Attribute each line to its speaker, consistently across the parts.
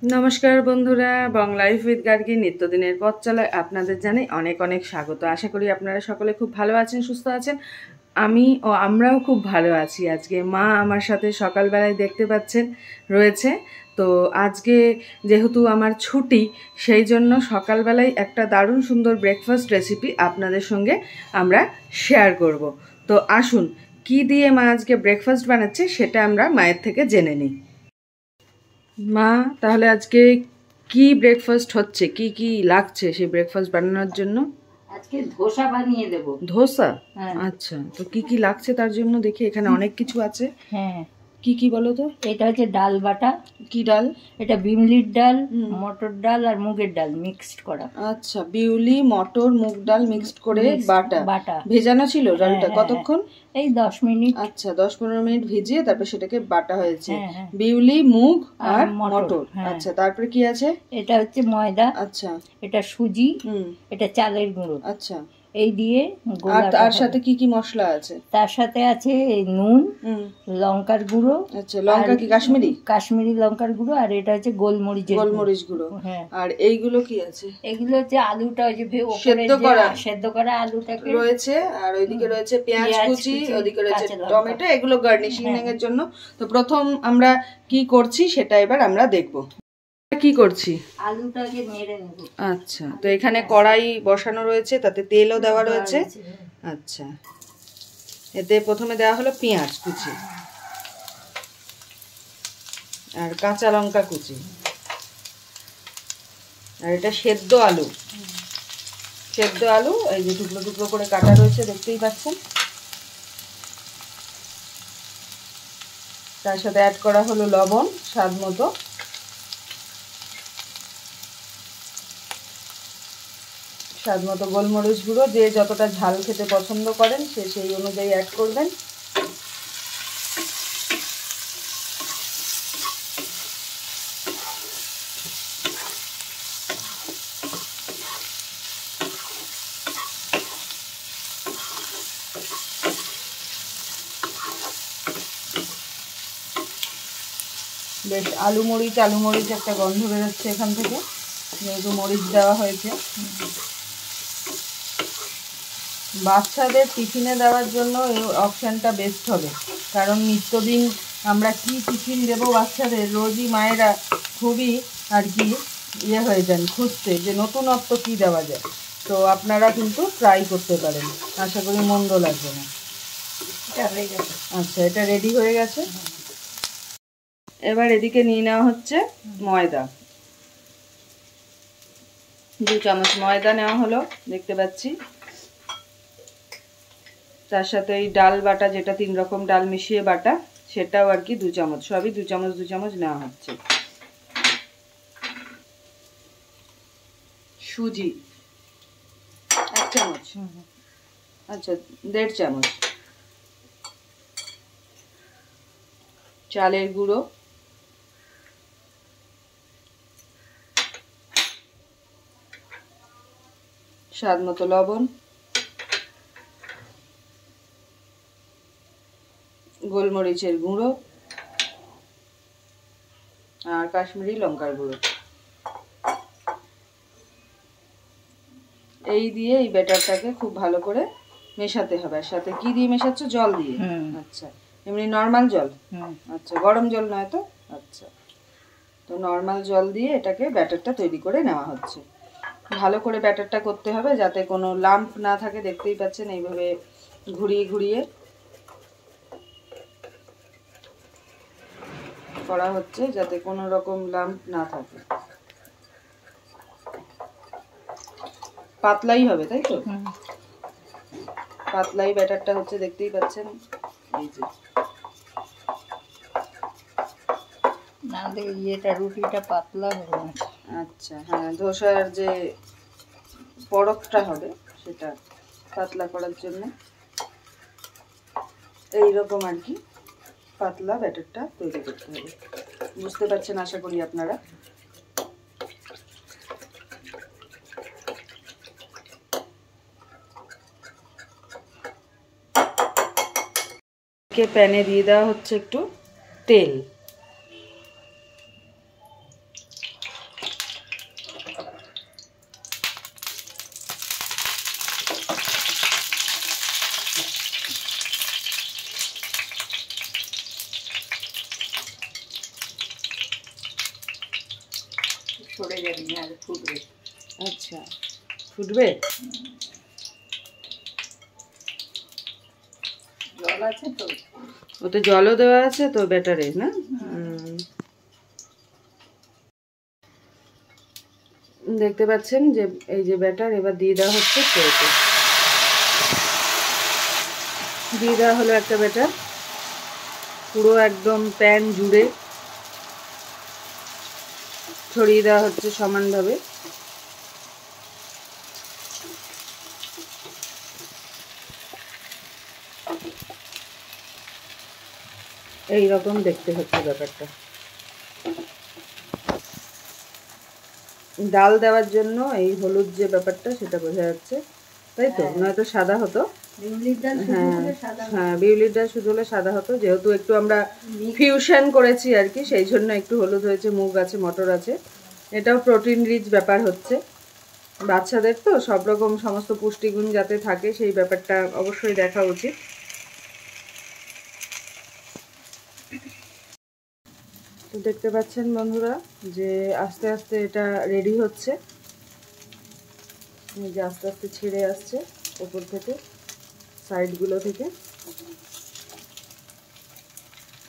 Speaker 1: নমস্কার বন্ধুরা, বং life with Gargi নিত্যদিনের পথ চলায় আপনাদের জানাই অনেক অনেক স্বাগত। আশা করি আপনারা সকলে খুব ভালো আছেন, সুস্থ আছেন। আমরাও খুব ভালো আছি। আজকে মা আমার সাথে সকালবেলায় দেখতে পাচ্ছেন রয়েছে। তো আজকে যেহেতু আমার ছুটি, সেই জন্য সকালবেলায় একটা দারুণ সুন্দর ব্রেকফাস্ট রেসিপি আপনাদের সঙ্গে আমরা শেয়ার করব। তো আসুন, কি দিয়ে মা আজকে ব্রেকফাস্ট বানাচ্ছে সেটা আমরা মায়ের থেকে জেনে নিই। মা, তাহলে আজকে কি ব্রেকফাস্ট হচ্ছে, কি কি লাগছে সেই ব্রেকফাস্ট বানানোর জন্য?
Speaker 2: আজকে ধোসা বানিয়ে দেব।
Speaker 1: ধোসা? আচ্ছা, তো কি কি লাগছে তার জন্য দেখি। এখানে অনেক কিছু আছে।
Speaker 2: হ্যাঁ,
Speaker 1: কি কি বলো তো?
Speaker 2: এটা হচ্ছে ডাল বাটা।
Speaker 1: কি ডাল?
Speaker 2: এটা বিউলির ডাল, মটর ডাল আর মুগের ডাল মিক্সড করা।
Speaker 1: আচ্ছা, বিউলি, মটর, মুগ ডাল মিক্সড করে বাটা। ভেজানো ছিল ডালটা কতক্ষণ?
Speaker 2: এই 10 মিনিট।
Speaker 1: আচ্ছা, 10-15 মিনিট ভিজিয়ে তারপর সেটাকে বাটা হয়েছে। বিউলি, মুগ আর মটর। আচ্ছা, তারপরে কি আছে?
Speaker 2: এটা হচ্ছে ময়দা।
Speaker 1: আচ্ছা,
Speaker 2: এটা সুজি। এটা চালের গুঁড়ো।
Speaker 1: আচ্ছা,
Speaker 2: এই দিয়ে
Speaker 1: আর তার সাথে কি কি মশলা আছে?
Speaker 2: তার সাথে আছে নুন, লঙ্কার গুঁড়ো।
Speaker 1: আচ্ছা, লঙ্কা কি কাশ্মীরি?
Speaker 2: কাশ্মীরি লঙ্কার গুঁড়ো। আর এটা হচ্ছে গোলমরিচ
Speaker 1: গুঁড়ো। হ্যাঁ। আর এইগুলো কি আছে?
Speaker 2: এগুলো হচ্ছে আলুটা, ওই যে সেদ্ধ করা আলুটাকে রয়েছে।
Speaker 1: আর ওইদিকে রয়েছে পেঁয়াজ কুচি, ওইদিকে রয়েছে টমেটো, এগুলো গার্নিশিং এর জন্য। তো প্রথম আমরা কি করছি সেটা এবার আমরা দেখব। কি করছি?
Speaker 2: আলুটাকে নেড়ে নেব।
Speaker 1: আচ্ছা, তো এখানে কড়াই বসানো রয়েছে, তাতে তেলও দেওয়া রয়েছে। আচ্ছা, এতে প্রথমে দেওয়া হলো পেঁয়াজ কুচি আর কাঁচা লঙ্কা কুচি, আর এটা সেদ্ধ আলু। এই যে টুকরো টুকরো করে কাটা রয়েছে, দেখতেই পাচ্ছেন। তার সাথে অ্যাড করা হলো লবণ স্বাদ মতো, গোলমরিচ গুঁড়ো। যে যতটা ঝাল খেতে পছন্দ করেন সে সেই অনুযায়ী অ্যাড করবেন। বেশ আলু মরিচ একটা গন্ধ বেরোচ্ছে এখান থেকে, যেহেতু মরিচ দেওয়া হয়েছে। বাচ্চাদের টিফিনে দেওয়ার জন্য এই অপশানটা বেস্ট হবে, কারণ নিত্যদিন আমরা কি টিফিন দেবো বাচ্চাদের, রোজই মায়েরা খুবই আর কি হয়ে যান খুঁজতে যে নতুনত্ব কি দেওয়া যায়। তো আপনারা কিন্তু ট্রাই করতে পারেন, আশা করি মন্দ লাগবে না। আচ্ছা, এটা রেডি হয়ে গেছে। এবার এদিকে নিয়ে নেওয়া হচ্ছে ময়দা। 2 চামচ ময়দা নেওয়া হলো, দেখতে পাচ্ছি। তার সাথে এই ডাল বাটা, যেটা 3 রকম ডাল মিশিয়ে বাটা, সেটাও আর কি 2 চামচ। সবই 2 চামচ নেওয়া হচ্ছে। সুজি 1 চামচ। আচ্ছা, 1.5 চামচ। চালের গুঁড়ো স্বাদ মতো, লবণ, গোলমরিচের গুঁড়ো আর কাশ্মীরি লঙ্কার গুঁড়ো। এই দিয়ে এই ব্যাটারটাকে খুব ভালো করে মেশাতে হবে। আর সাথে কি দিয়ে মেশাচ্ছ? জল দিয়ে? আচ্ছা, এমনি নর্মাল জল? আচ্ছা, গরম জল নয় তো? আচ্ছা, তো নর্মাল জল দিয়ে এটাকে ব্যাটারটা তৈরি করে নেওয়া হচ্ছে। ভালো করে ব্যাটারটা করতে হবে যাতে কোনো লাম্প না থাকে। দেখতেই পাচ্ছেন এইভাবে ঘুরিয়ে ঘুরিয়ে করা হচ্ছে যাতে কোনো রকম লাম্প না থাকে। পাতলাই হবে, তাই তো? পাতলাই ব্যাটারটা হচ্ছে, দেখতেই পাচ্ছেন। এই যে
Speaker 2: রুটিটা পাতলা হবে না।
Speaker 1: আচ্ছা, হ্যাঁ, ধোসার যে পরকটা হবে সেটা পাতলা করার জন্য এইরকম আর কি পাতলা ব্যাটারটা তৈরি করতে হবে। বুঝতে পারছেন আশা করি আপনারা। প্যানে দিয়ে দেওয়া হচ্ছে একটু তেল।
Speaker 2: সরে যাবে না, আর ফুটবে।
Speaker 1: আচ্ছা, ফুটবে।
Speaker 2: জল আছে তো,
Speaker 1: ওতে জলও দেওয়া আছে তো ব্যাটারে, না? দেখতে পাচ্ছেন যে এই যে ব্যাটার এবার দিয়ে দেওয়া হচ্ছে ট্রেতে। দিয়ে দেওয়া হলো একটা ব্যাটার, পুরো একদম প্যান জুড়ে ছড়িয়ে দেওয়া হচ্ছে সমানভাবে। এই রকম দেখতে হচ্ছে ব্যাপারটা। ডাল দেওয়ার জন্য এই হলুদ যে ব্যাপারটা সেটা বোঝা যাচ্ছে, তাই তো? নয়তো সাদা হতো। হ্যাঁ, বিউলির ডাল শুধু হলে সাদা হতো, যেহেতু একটু আমরা ফিউশন করেছি আর কি, সেই জন্য একটু হলুদ হয়েছে। মুগ আছে, মটর আছে, এটাও প্রোটিন রিচ ব্যাপার হচ্ছে। বাচ্চাদের তো সব রকম সমস্ত পুষ্টিগুণ যাতে থাকে সেই ব্যাপারটা অবশ্যই দেখা উচিত। তো দেখতে পাচ্ছেন বন্ধুরা যে আস্তে আস্তে এটা রেডি হচ্ছে, এই যে আস্তে আস্তে ছেড়ে আসছে উপর থেকে, সাইডগুলো থেকে।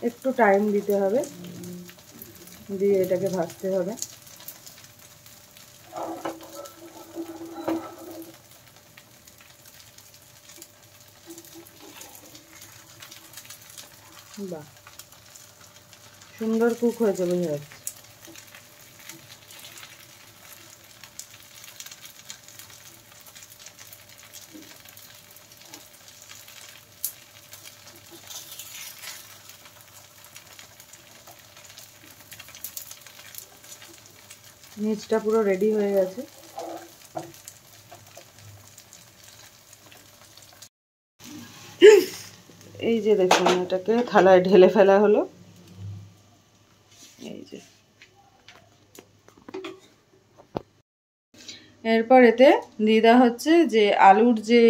Speaker 1: একটু টাইম দিতে হবে, দিয়ে এটাকে ভাজতে হবে। বাহ, সুন্দর কুক হয়েছে বোঝা যাচ্ছে। নিচটা পুরো রেডি হয়ে গেছে। এই যে দেখুন, এটাকে থালায় ঢেলে ফেলা হলো। এই যে এরপর এতে দিয়ে দেওয়া হচ্ছে যে আলুর যে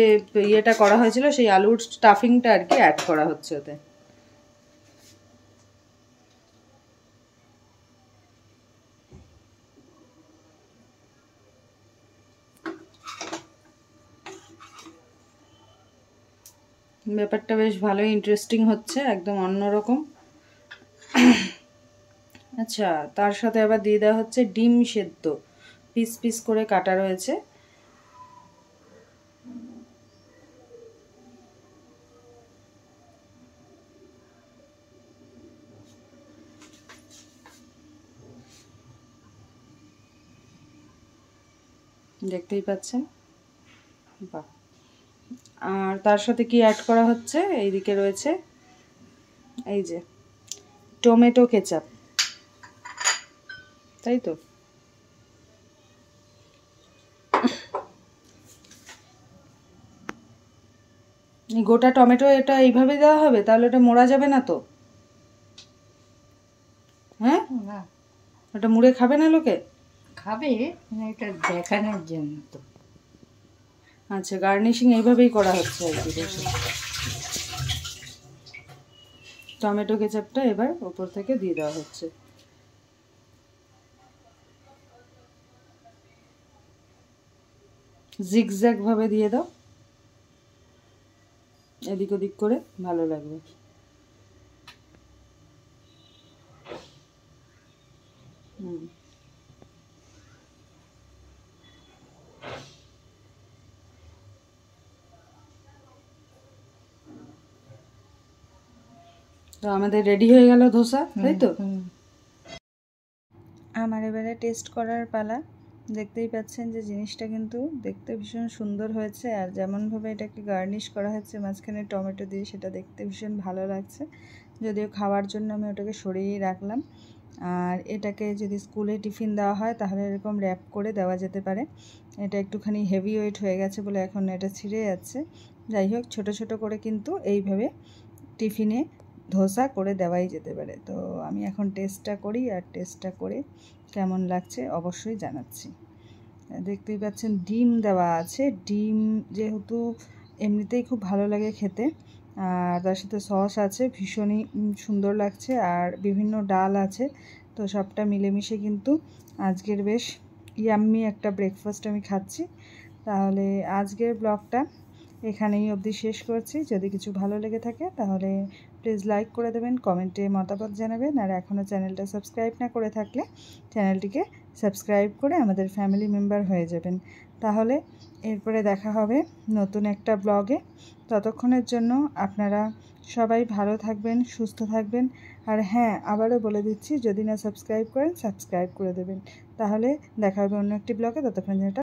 Speaker 1: ইয়েটা করা হয়েছিল, সেই আলুর স্টাফিংটা আর কি অ্যাড করা হচ্ছে ওতে। ব্যাপারটা বেশ ভালোই ইন্টারেস্টিং হচ্ছে, একদম অন্যরকম। আচ্ছা, তার সাথে আবার দিয়ে দেওয়া হচ্ছে ডিম সেদ্ধ, পিস পিস করে কাটা রয়েছে। দেখতেই পাচ্ছেন। বাহ। আর তার সাথে কি অ্যাড করা হচ্ছে, এইদিকে রয়েছে এই যে টমেটো কেচাপ, তাই তো? গোটা টমেটো এটা এইভাবে দেওয়া হবে, তাহলে এটা মোড়া যাবে না তো? হ্যাঁ, ওটা মুড়ে খাবে না লোকে?
Speaker 2: খাবে, এটা দেখানোর জন্য তো।
Speaker 1: আচ্ছা, গার্নিশিং এইভাবেই করা হচ্ছে আর কি। টমেটো কেচাপটা এবার উপর থেকে দিয়ে দেওয়া হচ্ছে। জিগজ্যাগ ভাবে দিয়ে দাও, এদিক ওদিক করে, ভালো লাগবে। তো আমাদের রেডি হয়ে গেল ধোসা, তাই তো? আমার এবারে টেস্ট করার পালা। দেখতেই পাচ্ছেন যে জিনিসটা কিন্তু দেখতে ভীষণ সুন্দর হয়েছে, আর যেমনভাবে এটাকে গার্নিশ করা হচ্ছে মাঝখানে টমেটো দিয়ে, সেটা দেখতে ভীষণ ভালো লাগছে। যদিও খাওয়ার জন্য আমি ওটাকে সরিয়েই রাখলাম। আর এটাকে যদি স্কুলে টিফিন দেওয়া হয় তাহলে এরকম র্যাপ করে দেওয়া যেতে পারে। এটা একটুখানি হেভি ওয়েট হয়ে গেছে বলে এখন এটা ছিঁড়ে যাচ্ছে। যাই হোক, ছোট ছোট করে কিন্তু এইভাবে টিফিনে ধোসা করে দেওয়াই যেতে পারে। তো আমি এখন টেস্টটা করি, আর টেস্টটা করে কেমন লাগছে অবশ্যই জানাচ্ছি। দেখতেই পাচ্ছেন ডিম দেওয়া আছে। ডিম যেহেতু এমনিতেই খুব ভালো লাগে খেতে, আর তার সাথে সস আছে, ভীষণই সুন্দর লাগছে। আর বিভিন্ন ডাল আছে,
Speaker 3: তো সবটা মিলেমিশে কিন্তু আজকের বেশ ইয়াম্মি একটা ব্রেকফাস্ট আমি খাচ্ছি। তাহলে আজকের ব্লগটা এখানেই অবধি শেষ করছি। যদি কিছু ভালো লেগে থাকে তাহলে প্লিজ লাইক করে দেবেন, কমেন্টে মতামত জানাবেন, আর এখনও চ্যানেলটা সাবস্ক্রাইব না করে থাকলে চ্যানেলটিকে সাবস্ক্রাইব করে আমাদের ফ্যামিলি মেম্বার হয়ে যাবেন। তাহলে এরপরে দেখা হবে নতুন একটা ব্লগে। ততক্ষণের জন্য আপনারা সবাই ভালো থাকবেন, সুস্থ থাকবেন। আর হ্যাঁ, আবারও বলে দিচ্ছি, যদি না সাবস্ক্রাইব করেন সাবস্ক্রাইব করে দেবেন। তাহলে দেখা হবে অন্য একটি ব্লগে। ততক্ষণ যেটা